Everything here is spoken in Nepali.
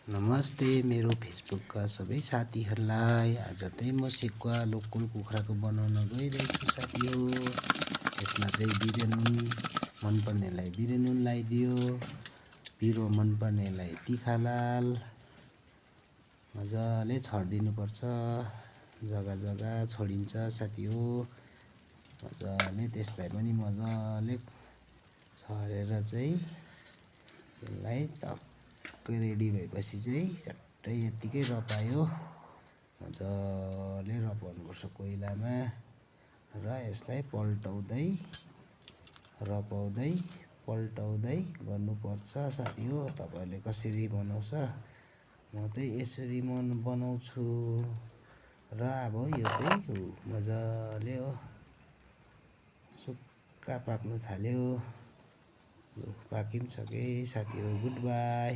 नमस्ते मेरो फेसबुकका सबै साथीहरूलाई। आज चाहिँ म सेकुवा लोकल कुखुराको बनाउन गइरहेको छु साथी हो। यसमा चाहिँ बिरे नुन मनपर्नेलाई बिरे नुन लगाइदियो, पिरो मनपर्नेलाई तिखा लाल मजाले छरिदिनुपर्छ। जग्गा जग्गा छोडिन्छ साथी हो। मजाले त्यसलाई पनि मजाले छरेर चाहिँ यसलाई टक्कै रेडी भएपछि चाहिँ झट्टै यत्तिकै रपायो मजाले रपाउनुपर्छ कोइलामा र यसलाई पल्टाउँदै गर्नुपर्छ साथी हो। तपाईहरुले कसरी बनाउँछ म चाहिँ यसरी बनाउँछु र अब यो चाहिँ मजाले हो सुक्खा पाक्नु थाल्यो। पाकिसके साथी हो, गुड बाई।